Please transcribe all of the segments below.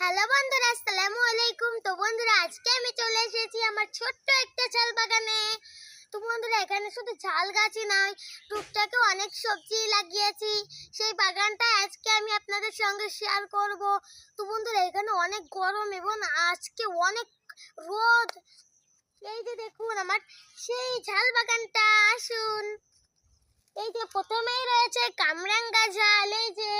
Hello বন্ধুরা, আসসালামু আলাইকুম। তো বন্ধুরা, আজকে আমি চলে এসেছি আমার ছোট্ট একটা ঝাল বাগানে। তো বন্ধুরা, এখানে শুধু ঝাল গাছই নয়, টুকটাকে অনেক সবজি লাগিয়েছি। সেই বাগানটা আজকে আমি আপনাদের সঙ্গে শেয়ার করব। তো বন্ধুরা, এখানে অনেক গরম এবং আজকে অনেক রোদ। এই যে দেখুন আমার সেই ঝাল বাগানটা, আসুন। এই যে প্রথমেই রয়েছে কামরাঙ্গা ঝাল। এই যে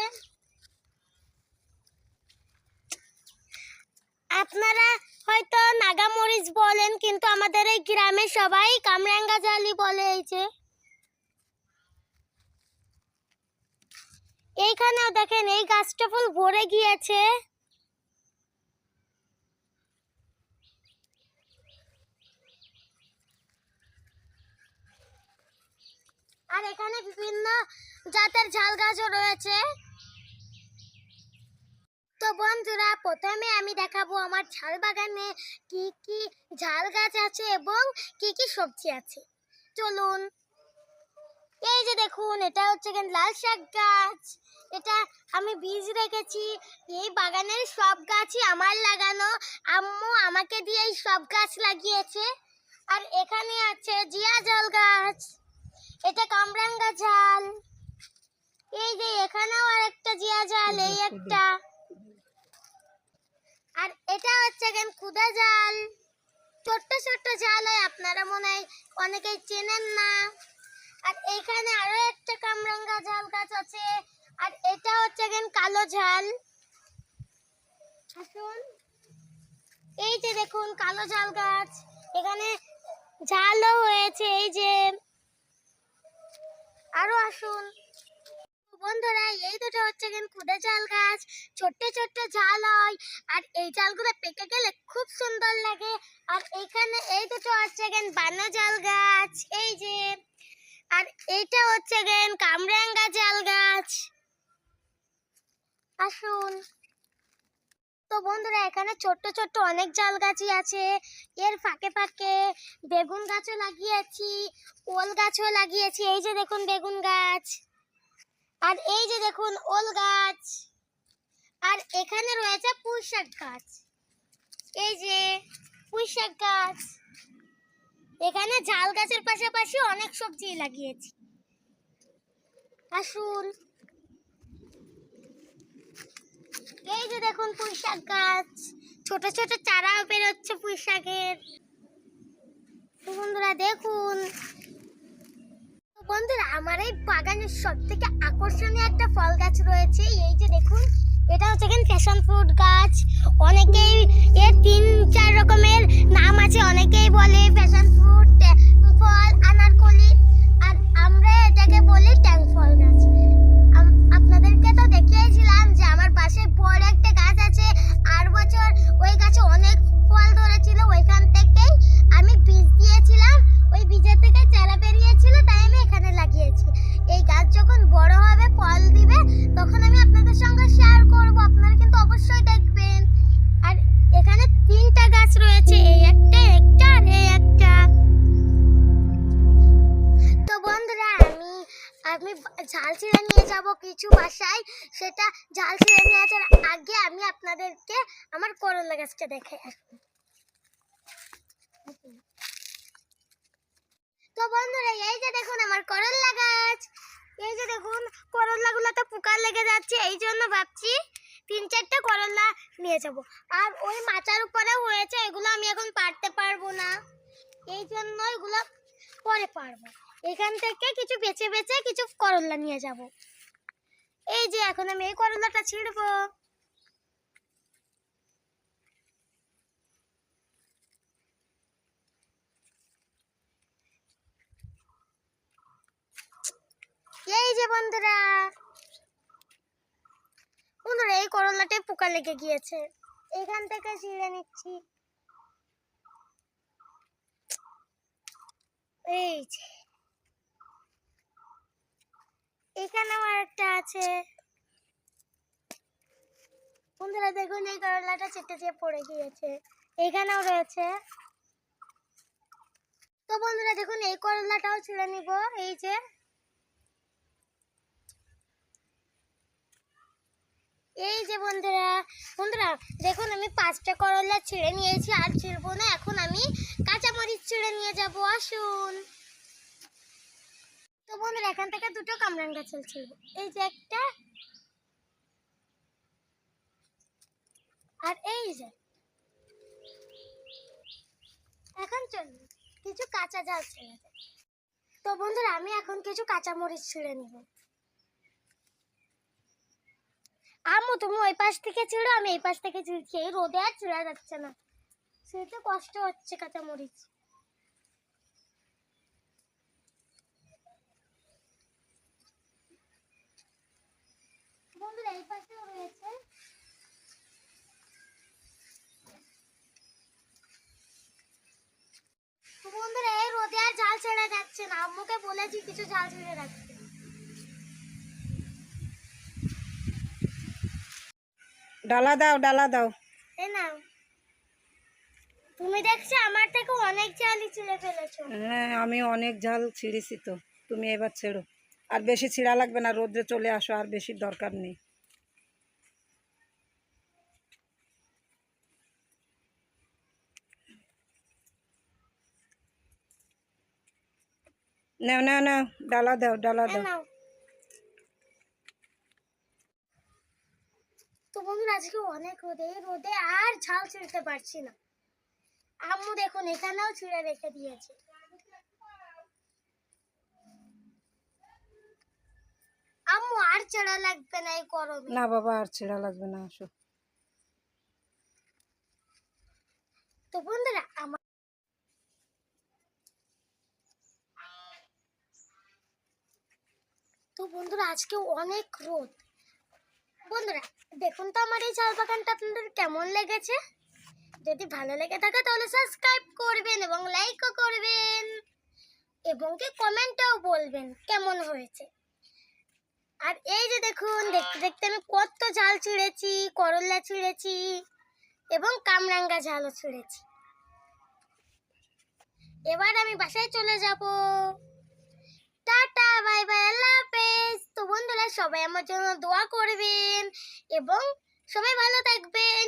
আপনারা হয়তো নাগামরিচ বলেন, কিন্তু আমাদের এই গ্রামে সবাই কামরাঙ্গা ঝালই বলে। এই যে এইখানেও দেখেন, এই গাছটা ফুল ভরে গিয়েছে। আর এখানে বিভিন্ন জাতের ঝাল গাছও রয়েছে। তো বন্ধুরা, প্রথমে আমি দেখাবো আমার ঝাল বাগানে কি কি ঝাল গাছ আছে এবং কি কি সবজি আছে। চলুন। এই যে দেখুন, এটা হচ্ছে লাল শাক গাছ। এটা আমি বীজ রেখেছি। এই বাগানের সব গাছই আমার লাগানো। আম্মু আমাকে দিয়ে এই সব গাছ লাগিয়েছে। আর এখানে আছে জিয়া ঝাল গাছ। এটা কামরাঙ্গা ঝাল। এই যে এখানেও আরেকটা জিয়া ঝাল, এই একটা। আর এটা হচ্ছে কুদা ঝাল। ছোট্ট ছোট্ট ঝাল হয়, আপনারা মনে হয় অনেকেই চেনেন না। আর এখানে আরো একটা কামরাঙ্গা ঝাল গাছ আছে। আর এটা হচ্ছে কালো ঝাল। আসুন। এই যে দেখুন কালো ঝাল গাছ, এখানে ঝালও হয়েছে। এই যে আরো আসুন। বন্ধুরা, এই দুটো হচ্ছে কুদা ঝাল গাছ। ছোট্ট ছোট্ট ঝাল হয়, আর এই ঝালগুলো পেকে গেলে খুব সুন্দর লাগে। আর এখানে এই দুটো হচ্ছে বানো ঝাল গাছ। এই যে আর এইটা হচ্ছে কামরাঙ্গা ঝাল গাছ। আসুন। তো বন্ধুরা, এখানে ছোট্ট ছোট্ট অনেক ঝাল গাছই আছে। এর ফাঁকে ফাঁকে বেগুন গাছও লাগিয়েছি, ওল গাছও লাগিয়েছি। এই যে দেখুন বেগুন গাছ। আর এই যে দেখুন ওল গাছ। আর এখানে রয়েছে পুঁই শাক গাছ। এই যে পুঁই শাক গাছ। এখানে ঝাল গাছের পাশাপাশি অনেক সবজি লাগিয়েছি। আসুন। এই যে দেখুন পুঁই শাক গাছ, ছোট ছোট চারাও বেরোচ্ছে পুঁই শাকের। বন্ধুরা দেখুন। বন্ধুরা, আমার এই বাগানের সব থেকে আকর্ষণীয় একটা ফল গাছ রয়েছে। এই যে দেখুন, এটা হচ্ছে প্যাশন ফ্রুট গাছ। অনেকেই এর 3-4 রকমের নাম আছে। অনেকেই বলে প্যাশন ফ্রুট ফল, আনারকলি, আর আমরা এটাকে বলি ট্যাং ফল গাছ। আপনাদেরকে তো দেখিয়েছিলাম যে আমার পাশে বড় একটা গাছ আছে। আর বছর ওই গাছে অনেক ফল ধরেছিল, ওইখান থেকেই আমি বীজ দিয়েছিলাম। ওই বীজের থেকে চারা বেরিয়েছিল, তাই আমি এখানে লাগিয়েছি। এই গাছ যখন বড় হবে, ফল দিবে, তখন আমি আপনাদের সঙ্গে শেয়ার করব। আপনারা কিন্তু অবশ্যই দেখবেন। আর এখানে 3টা গাছ রয়েছে, এই একটা, একটা আর এই একটা। তো বন্ধুরা, আমি ঝাল ছিঁড়ে নিয়ে যাব কিছু বাসায়। সেটা ঝাল ছিঁড়ে নিয়ে আসার আগে আমি আপনাদেরকে আমার করলা গাছটা দেখে আসবো। তো বন্ধুরা, এই যে দেখুন আমার করলা গাছ। এই যে দেখুন, করলাগুলোতে পোকা লেগে যাচ্ছে। এই জন্য ভাবছি 3-4টা করলা নিয়ে যাব। আর ওই মাচার উপরে হয়েছে, এগুলো আমি এখন পারতে পারবো না। এই জন্য এগুলো পরে পারবো। এখান থেকে কিছু বেছে বেছে কিছু করলা নিয়ে যাব। এই যে এখন আমি এই করলাটা ছিঁড়বো। এই যে বন্ধুরা, এই করলাটায় পোকা লেগে গিয়েছে। এখান থেকে ছিঁড়ে নিচ্ছি। এই যে এখানে আমার একটা আছে। বন্ধুরা দেখুন, এই করলাটা চেটে চেয়ে পড়ে গিয়েছে। এখানেও রয়েছে। তো বন্ধুরা দেখুন, এই করলাটাও ছিঁড়ে নিব। এই যে এই যে বন্ধুরা বন্ধুরা দেখুন আমি 5টা করলা ছিঁড়ে নিয়েছি, আর ছিঁড়বো না। এখন আমি কাঁচামরিচ ছিঁড়ে নিয়ে যাব, আসুন। তো বন্ধুরা এখান থেকে 2টো কামরাঙ্গা ছিঁড়ব, এই যে একটা আর এই যে। এখন চলুন কিছু কাঁচা ঝাল ছিঁড়ে দেব। তো বন্ধুরা আমি এখন কিছু কাঁচামরিচ ছিঁড়ে নিব। আম্মু তুমি ওই পাশ থেকে ছিঁড়ো, আমি এই পাশ থেকে ছিঁড়ছি। এই রোদে আর ছিঁড়া যাচ্ছে না, ছিঁড়তে কষ্ট হচ্ছে কাঁচামরিচ। বন্ধুরা এই পাশেও রয়েছে। তো বন্ধুরা এই রোদে আর ঝাল ছেড়ে যাচ্ছে না, আম্মুকে বলেছি কিছু ঝাল ছেড়ে রাখতে। ডালা দাও, ডালা দাও। এই নাও, তুমি দেখছো আমার থেকে অনেক ঝালই ছিঁড়ে ফেলেছো। হ্যাঁ, আমি অনেক ঝাল ছিঁড়েছি তো, তুমি এবার ছেড়ো। আর বেশি ছিঁড়া লাগবে না, রোদ্রে চলে আসো, আর বেশি দরকার নেই। নাও নাও নাও, ডালা দাও, ডালা এই দাও। নাও। তো বন্ধুরা আজকে অনেক রোদে, এই রোদে আর ঝাল ছিঁড়তে পারছি না। আম্মু দেখুন এখানেও ছিঁড়ে রেখে দিয়েছে। আম্মু আর ছেঁড়া লাগবে না এই গরমে। না বাবা, আর ছিঁড়া লাগবে না, আসো। তো বন্ধুরা আজকে অনেক রোদ। বন্ধুরা দেখুন তো আমার এই ঝাল বাগানটা আপনাদের কেমন লেগেছে। যদি ভালো লেগে থাকে তাহলে সাবস্ক্রাইব করবেন এবং লাইকও করবেন, এবং কি কমেন্টেও বলবেন কেমন হয়েছে। আর এই যে দেখুন দেখতে দেখতে আমি কত ঝাল ছিঁড়েছি, করলা ছিঁড়েছি এবং কামরাঙ্গা ঝালও ছিঁড়েছি। এবার আমি বাসায় চলে যাব। টাটা, বাই বাই, আল্লাহ হাফেজ। তো বন্ধুরা সবাই আমার জন্য দোয়া করবেন এবং সবাই ভালো থাকবেন।